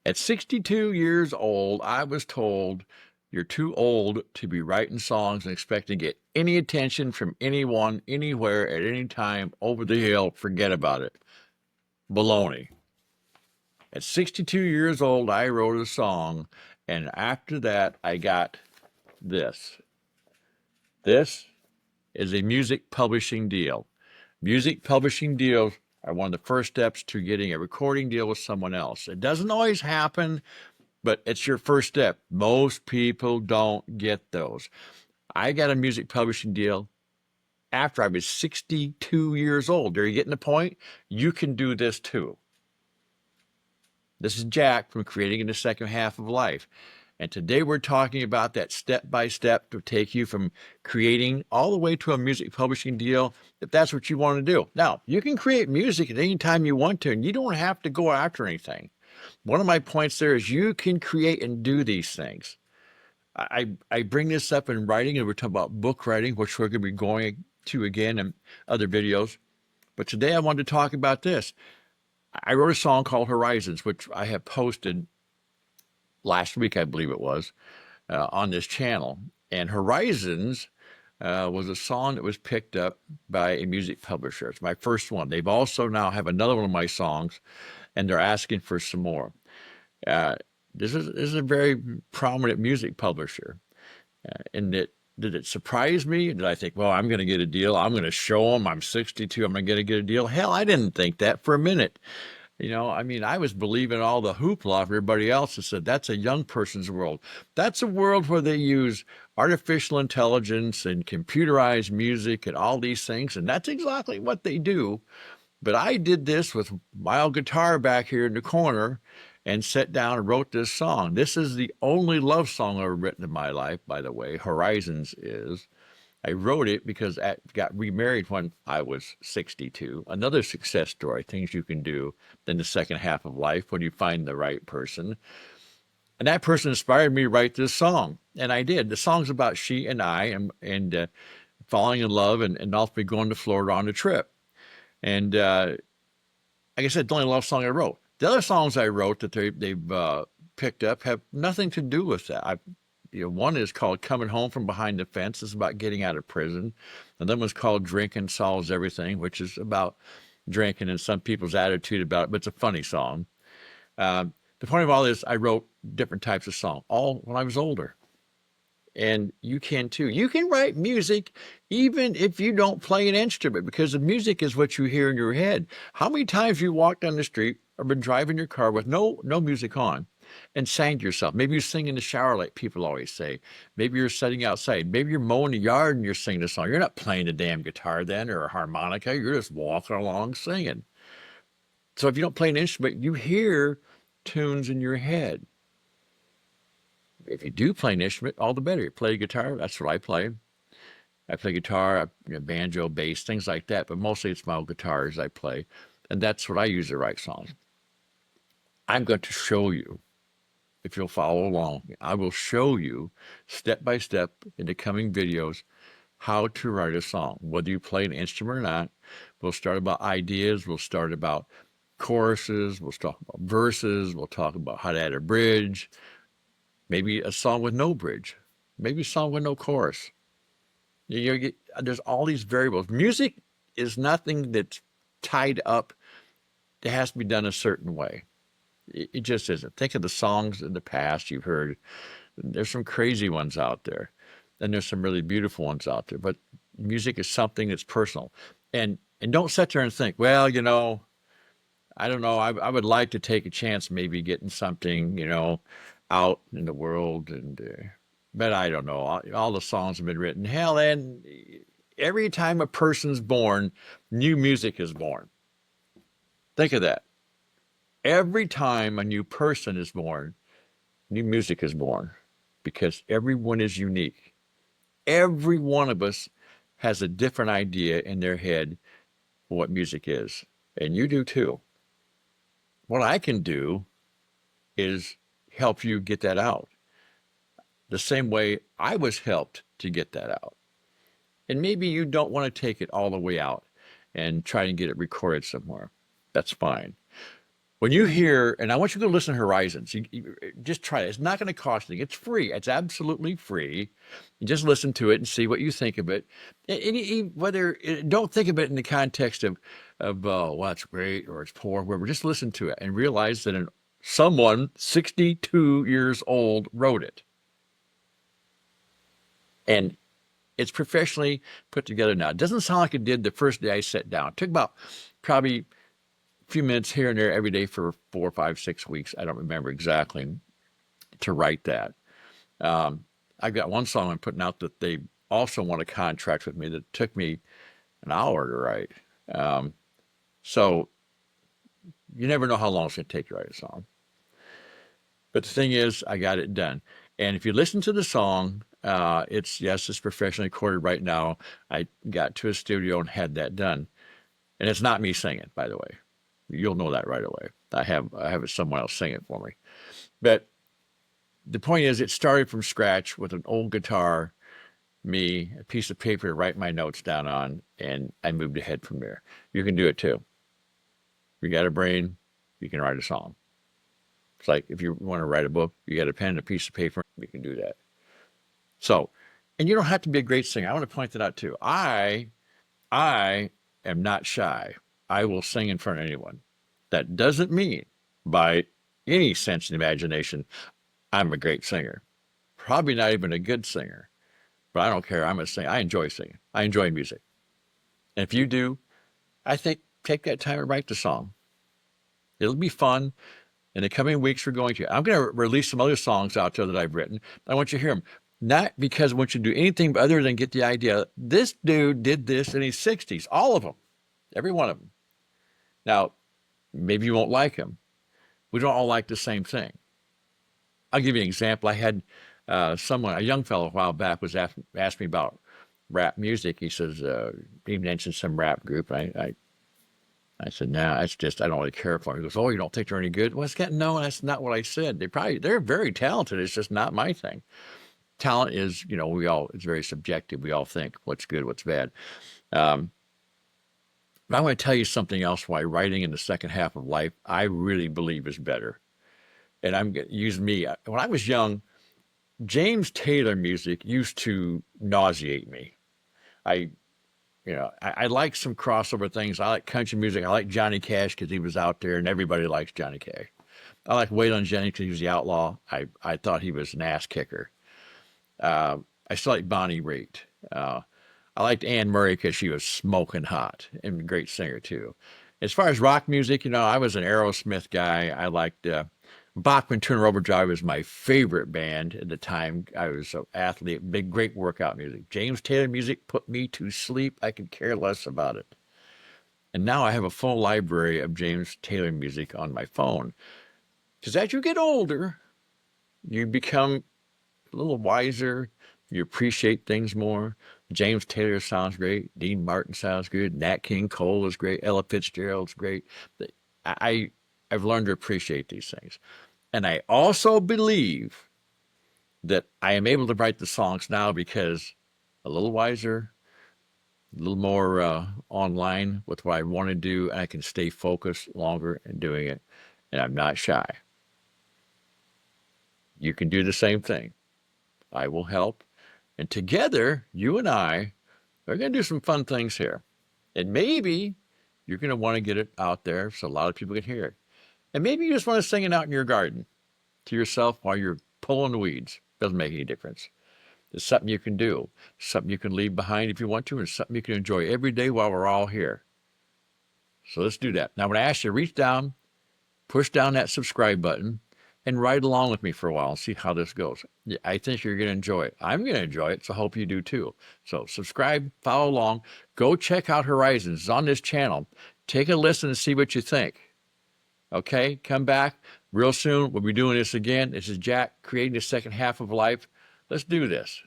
At 62 years old, I was told you're too old to be writing songs and expecting to get any attention from anyone, anywhere, at any time, over the hill. Forget about it. Baloney. At 62 years old, I wrote a song, and after that, I got this. This is a music publishing deal. Music publishing deals are one of the first steps to getting a recording deal with someone else. It doesn't always happen, but it's your first step. Most people don't get those. I got a music publishing deal after I was 62 years old. Are you getting the point? You can do this too. This is Jack from Creating in the Second Half of Life. And today we're talking about that step by step to take you from creating all the way to a music publishing deal, if that's what you want to do. Now, you can create music at any time you want to, and you don't have to go after anything. One of my points there is you can create and do these things. I bring this up in writing, and we're talking about book writing, which we're going to be going to again in other videos. But today I wanted to talk about this. I wrote a song called Horizons, which I have posted last week, I believe it was, on this channel. And Horizons was a song that was picked up by a music publisher. It's my first one. They've also now have another one of my songs, and they're asking for some more. Uh, this is a very prominent music publisher. And did it surprise me? Did I think, well, I'm going to get a deal. I'm going to show them I'm 62. I'm going to get a deal. Hell, I didn't think that for a minute. I mean, I was believing all the hoopla of everybody else that said that's a young person's world. That's a world where they use artificial intelligence and computerized music and all these things. And that's exactly what they do. But I did this with my old guitar back here in the corner and sat down and wrote this song. This is the only love song I've ever written in my life, by the way. Horizons is. I wrote it because I got remarried when I was 62. Another success story, things you can do in the second half of life when you find the right person. And that person inspired me to write this song. And I did. The song's about she and I and falling in love and ultimately going to Florida on a trip. And like I said, the only love song I wrote. The other songs I wrote that they've picked up have nothing to do with that. One is called Coming Home from Behind the Fence. It's about getting out of prison. And then one's called Drinking Solves Everything, which is about drinking and some people's attitude about it, but it's a funny song. The point of all this, I wrote different types of songs, all when I was older. And you can too. You can write music even if you don't play an instrument because the music is what you hear in your head. How many times you walked down the street or been driving your car with no music on and sang to yourself? Maybe you sing in the shower like people always say. Maybe you're sitting outside. Maybe you're mowing the yard and you're singing a song. You're not playing a damn guitar then or a harmonica. You're just walking along singing. So if you don't play an instrument, you hear tunes in your head. If you do play an instrument, all the better. You play guitar, that's what I play. I play guitar, banjo, bass, things like that, but mostly it's my old guitars I play. And that's what I use to write songs. I'm going to show you, if you'll follow along, I will show you step by step in the coming videos how to write a song. Whether you play an instrument or not, we'll start about ideas, we'll start about choruses, we'll talk about verses, we'll talk about how to add a bridge, maybe a song with no bridge, maybe a song with no chorus. There's all these variables. Music is nothing that's tied up. It has to be done a certain way. It just isn't. Think of the songs in the past you've heard. There's some crazy ones out there, and there's some really beautiful ones out there. But music is something that's personal. And don't sit there and think, well, I don't know. I would like to take a chance, maybe getting something, out in the world, and but I don't know. All the songs have been written. Hell, and every time a person's born, new music is born. Think of that. Every time a new person is born, new music is born, because everyone is unique. Every one of us has a different idea in their head of what music is, and you do too. What I can do is help you get that out the same way I was helped to get that out. And maybe you don't want to take it all the way out and try and get it recorded somewhere. That's fine. When you hear, and I want you to go listen to Horizons, just try it. It's not going to cost you. It's free. It's absolutely free. You just listen to it and see what you think of it. Whether don't think of it in the context of well, it's great or it's poor, whatever. Just listen to it and realize that someone 62 years old wrote it, and it's professionally put together now. It doesn't sound like it did the first day I sat down. It took about probably few minutes here and there every day for 4, 5, 6 weeks. I don't remember exactly to write that. I've got one song I'm putting out that they also want a contract with me that took me an hour to write. So you never know how long it's going to take to write a song. But the thing is, I got it done. And if you listen to the song, it's professionally recorded right now. I got to a studio and had that done. And it's not me singing, by the way. You'll know that right away. I have someone else sing it for me. But the point is, it started from scratch with an old guitar, me, a piece of paper to write my notes down on, and I moved ahead from there. You can do it too. You got a brain, you can write a song. It's like if you want to write a book, you got a pen and a piece of paper, you can do that. So, and you don't have to be a great singer. I want to point that out too. I am not shy. I will sing in front of anyone. That doesn't mean, by any sense of imagination, I'm a great singer. Probably not even a good singer, but I don't care. I'm a singer. I enjoy singing. I enjoy music. And if you do, I think take that time and write the song. It'll be fun. In the coming weeks, I'm going to release some other songs out there that I've written. I want you to hear them. Not because I want you to do anything other than get the idea. This dude did this in his 60s. All of them. Every one of them. Now, maybe you won't like him. We don't all like the same thing. I'll give you an example. I had a young fellow a while back, was asked me about rap music. He says, he mentioned some rap group. I said, no, that's just, I don't really care for it. He goes, oh, you don't think they're any good? Well, no, that's not what I said. They're very talented. It's just not my thing. Talent is, it's very subjective. We all think what's good, what's bad. But I want to tell you something else why writing in the second half of life, I really believe is better. And I'm going to use me. When I was young, James Taylor music used to nauseate me. I like some crossover things. I like country music. I like Johnny Cash because he was out there and everybody likes Johnny Cash. I like Waylon Jennings because he was the outlaw. I thought he was an ass kicker. I still like Bonnie Raitt. I liked Anne Murray because she was smoking hot and a great singer too. As far as rock music, I was an Aerosmith guy. I liked Bachman Turner Overdrive was my favorite band at the time. I was an athlete, great workout music. James Taylor music put me to sleep. I could care less about it. And now I have a full library of James Taylor music on my phone. Because as you get older, you become a little wiser. You appreciate things more. James Taylor sounds great. Dean Martin sounds good. Nat King Cole is great. Ella Fitzgerald's great. I've learned to appreciate these things. And I also believe that I am able to write the songs now because a little wiser, a little more online with what I want to do, and I can stay focused longer in doing it, and I'm not shy. You can do the same thing. I will help. And together, you and I are going to do some fun things here. And maybe you're going to want to get it out there so a lot of people can hear it. And maybe you just want to sing it out in your garden to yourself while you're pulling the weeds. Doesn't make any difference. It's something you can do, something you can leave behind if you want to, and something you can enjoy every day while we're all here. So let's do that. Now, I'm going to ask you to reach down, push down that subscribe button, and ride along with me for a while and see how this goes. I think you're going to enjoy it. I'm going to enjoy it, so I hope you do too. So subscribe, follow along, go check out Horizons. It's on this channel. Take a listen and see what you think. Okay, come back real soon. We'll be doing this again. This is Jack, creating the second half of life. Let's do this.